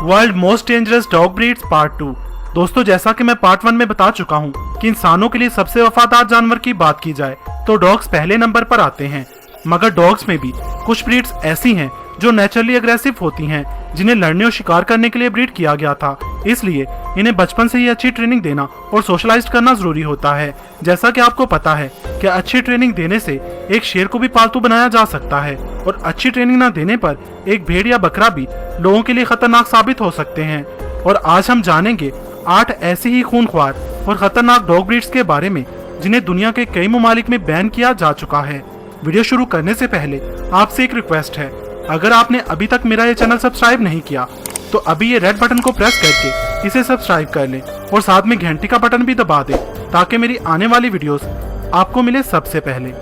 World most dangerous dog breeds part 2। दोस्तों, जैसा कि मैं पार्ट 1 में बता चुका हूं कि इंसानों के लिए सबसे वफादार जानवर की बात की जाए तो डॉग्स पहले नंबर पर आते हैं। मगर डॉग्स में भी कुछ ब्रीड्स ऐसी हैं जो नेचुरली अग्रेसिव होती हैं, जिन्हें लड़ने और शिकार करने के लिए ब्रीड किया गया था। इसलिए इन्हें बचपन से ही अच्छी ट्रेनिंग देना और सोशलाइज करना जरूरी होता है। जैसा कि आपको पता है कि अच्छी ट्रेनिंग देने से एक शेर को भी पालतू बनाया जा सकता है और अच्छी ट्रेनिंग न देने पर एक भेड़ या बकरा भी लोगों के लिए खतरनाक साबित हो सकते हैं। और आज हम जानेंगे 8 ऐसी ही खूनख्वार और खतरनाक डॉग ब्रीड्स के बारे में जिन्हें दुनिया के कई ममालिक में बैन किया जा चुका है। वीडियो शुरू करने से पहले आपसे एक रिक्वेस्ट है, अगर आपने अभी तक मेरा ये चैनल सब्सक्राइब नहीं किया तो अभी ये रेड बटन को प्रेस करके इसे सब्सक्राइब कर लें और साथ में घंटी का बटन भी दबा दें ताकि मेरी आने वाली वीडियोस आपको मिले सबसे पहले।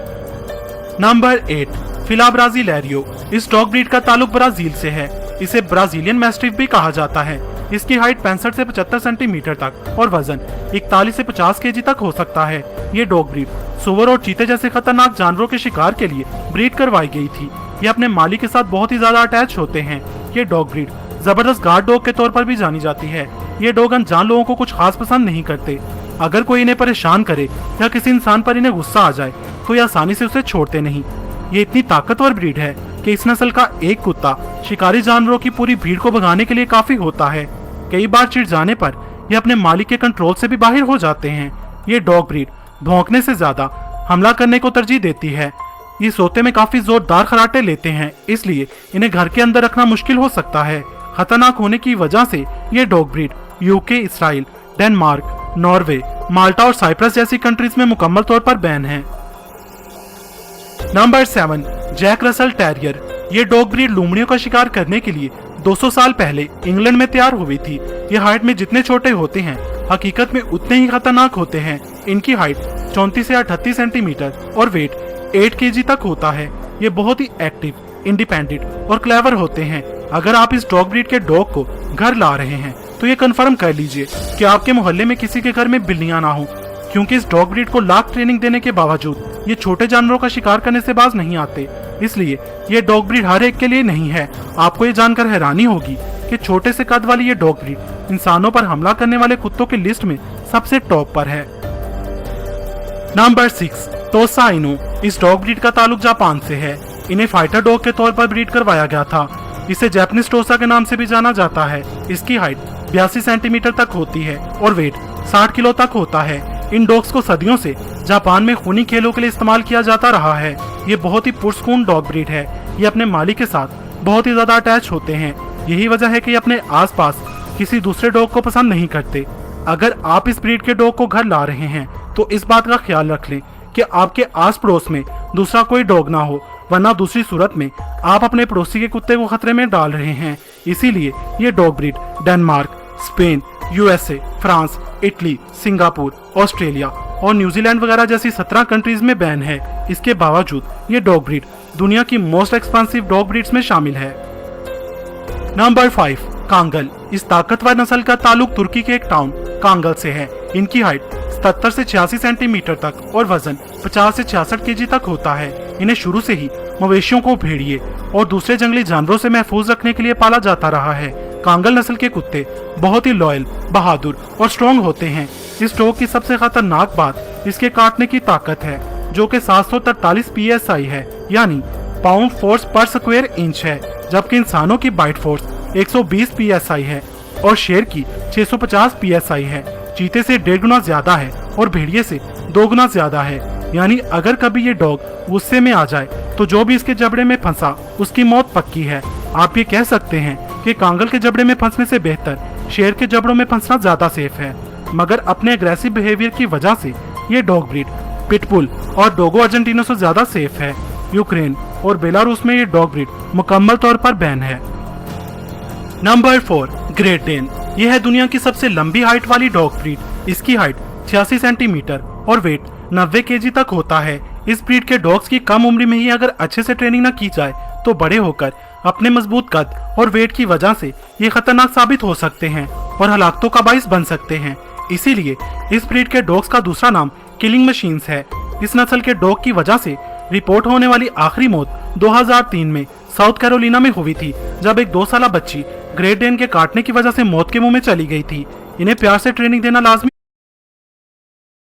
नंबर 8, फिला ब्राजीलेरियो। इस डॉग ब्रीड का ताल्लुक ब्राजील से है। इसे ब्राजीलियन मैस्टिफ भी कहा जाता है। इसकी हाइट 65 से 75 सेंटीमीटर तक और वजन 41 से 50 केजी तक हो सकता है। ये डॉग ब्रीड सुअर और चीते जैसे खतरनाक जानवरों के शिकार के लिए ब्रीड करवाई गई थी। ये अपने मालिक के साथ बहुत ही ज्यादा अटैच होते हैं। ये डॉग ब्रीड जबरदस्त गार्ड डॉग के तौर पर भी जानी जाती है। ये डॉग अनजान लोगों को कुछ खास पसंद नहीं करते। अगर कोई इन्हें परेशान करे या किसी इंसान पर इन्हें गुस्सा आ जाए तो ये आसानी से उसे छोड़ते नहीं। ये इतनी ताकतवर ब्रीड है कि इस नस्ल का एक कुत्ता शिकारी जानवरों की पूरी भीड़ को भगाने के लिए काफी होता है। कई बार चिढ़ जाने पर ये अपने मालिक के कंट्रोल से भी बाहर हो जाते हैं। ये डॉग ब्रीड भौंकने से ज्यादा हमला करने को तरजीह देती है। ये सोते में काफी जोरदार खराटे लेते हैं, इसलिए इन्हें घर के अंदर रखना मुश्किल हो सकता है। खतरनाक होने की वजह से ये dog breed UK, Israel, Denmark, Norway, Malta और साइप्रस जैसी कंट्रीज में मुकम्मल तौर पर बैन है। Number 7, Jack Russell terrier. ये डॉग ब्रीड लोमड़ियों का शिकार करने के लिए 200 साल पहले इंग्लैंड में तैयार हुई थी। ये हाइट में जितने छोटे होते हैं हकीकत में उतने ही खतरनाक होते हैं। इनकी हाइट 34 से 38 सेंटीमीटर और वेट 8 केजी तक होता है। ये बहुत ही एक्टिव, इंडिपेंडेंट और क्लेवर होते हैं। अगर आप इस डॉग ब्रीड के डॉग को घर ला रहे हैं तो ये कंफर्म कर लीजिए कि आपके मोहल्ले में किसी के घर में बिल्लियां ना हो, क्योंकि इस डॉग ब्रीड को लाख ट्रेनिंग देने के बावजूद ये छोटे जानवरों का शिकार करने से बाज नहीं आते। इसलिए ये डॉग ब्रीड हर एक के लिए नहीं है। आपको ये जानकर हैरानी होगी कि छोटे से कद वाली ये डॉग ब्रीड इंसानों पर हमला करने वाले कुत्तों की लिस्ट में सबसे टॉप पर है। नंबर 6, टोसा इनु। इस डॉग ब्रीड का ताल्लुक जापान से है। इन्हें फाइटर डॉग के तौर पर ब्रीड करवाया गया था। इसे जापानीज टोसा के नाम से भी जाना जाता है। इसकी हाइट 82 सेंटीमीटर तक होती है और वेट 60 किलो तक होता है। इन डॉग्स को सदियों से जापान में खूनी खेलों के लिए इस्तेमाल किया जाता रहा है। ये बहुत ही पुरस्कून डॉग ब्रीड है। ये अपने मालिक के साथ बहुत ही ज्यादा अटैच होते हैं। यही वजह है कि ये अपने आसपास किसी दूसरे डॉग को पसंद नहीं करते। अगर आप इस ब्रीड के डॉग को घर ला रहे हैं तो इस बात का ख्याल रख लें कि आपके आस पड़ोस में दूसरा कोई डॉग ना हो, वरना दूसरी सूरत में आप अपने पड़ोसी के कुत्ते को खतरे में डाल रहे हैं। इसीलिए ये dog breed Denmark, Spain, USA, France, Italy, Singapore, Australia और न्यूजीलैंड वगैरह जैसी 17 कंट्रीज में बैन है। इसके बावजूद ये डॉग ब्रीड दुनिया की मोस्ट एक्सपेंसिव डॉग ब्रीड्स में शामिल है। Number 5, Kangal. इस ताकतवर नस्ल का ताल्लुक तुर्की के एक टाउन कांगल से है। इनकी हाइट 77 से 86 सेंटीमीटर तक और वजन 50 से 66 केजी तक होता है। इन्हें शुरू से ही मवेशियों को भेड़िए और दूसरे जंगली जानवरों से महफूज रखने के लिए पाला जाता रहा है। कांगल नस्ल के कुत्ते बहुत ही लॉयल, बहादुर और स्ट्रॉन्ग होते हैं। इस डॉग की सबसे खतरनाक बात इसके काटने की ताकत है, जो कि 743 PSI है, यानी पाउंड फोर्स पर स्क्वायर इंच है, जबकि इंसानों की बाइट फोर्स 120 PSI है और शेर की 650 PSI है। चीते से 1.5 गुना ज्यादा है और भेड़िए से 2 गुना ज्यादा है। यानी अगर कभी ये डॉग गुस्से में आ जाए तो जो भी इसके जबड़े में फंसा उसकी मौत पक्की है। आप ये कह सकते हैं कि कांगल के जबड़े में फंसने से बेहतर शेर के जबड़ों में फंसना ज्यादा सेफ है। मगर अपने अग्रेसिव बिहेवियर की वजह से ये डॉग ब्रीड पिटबुल और डोगो अर्जेंटिनो से ज्यादा सेफ है। यूक्रेन और बेलारूस में ये डॉग ब्रीड मुकम्मल तौर पर बैन है। Number 4, Great Dane. यह है दुनिया की सबसे लंबी हाइट वाली डॉग ब्रीड। इसकी हाइट 86 सेंटीमीटर और वेट 90 केजी तक होता है। इस ब्रीड के डॉग्स की कम उम्र में ही अगर अच्छे से ट्रेनिंग न की जाए तो बड़े होकर अपने मजबूत कद और वेट की वजह से ये खतरनाक साबित हो सकते हैं और हलाकतों का बाइस बन सकते हैं। इसीलिए इस ब्रीड के डॉग्स का दूसरा नाम किलिंग मशीन्स है। इस नस्ल के डॉग की वजह से रिपोर्ट होने वाली आखिरी मौत 2003 में साउथ कैरोलिना में हुई थी, जब एक 2 साल बच्ची ग्रेट डेन के काटने की वजह से मौत के मुंह में चली गई थी। इन्हें प्यार से ट्रेनिंग देना लाजमी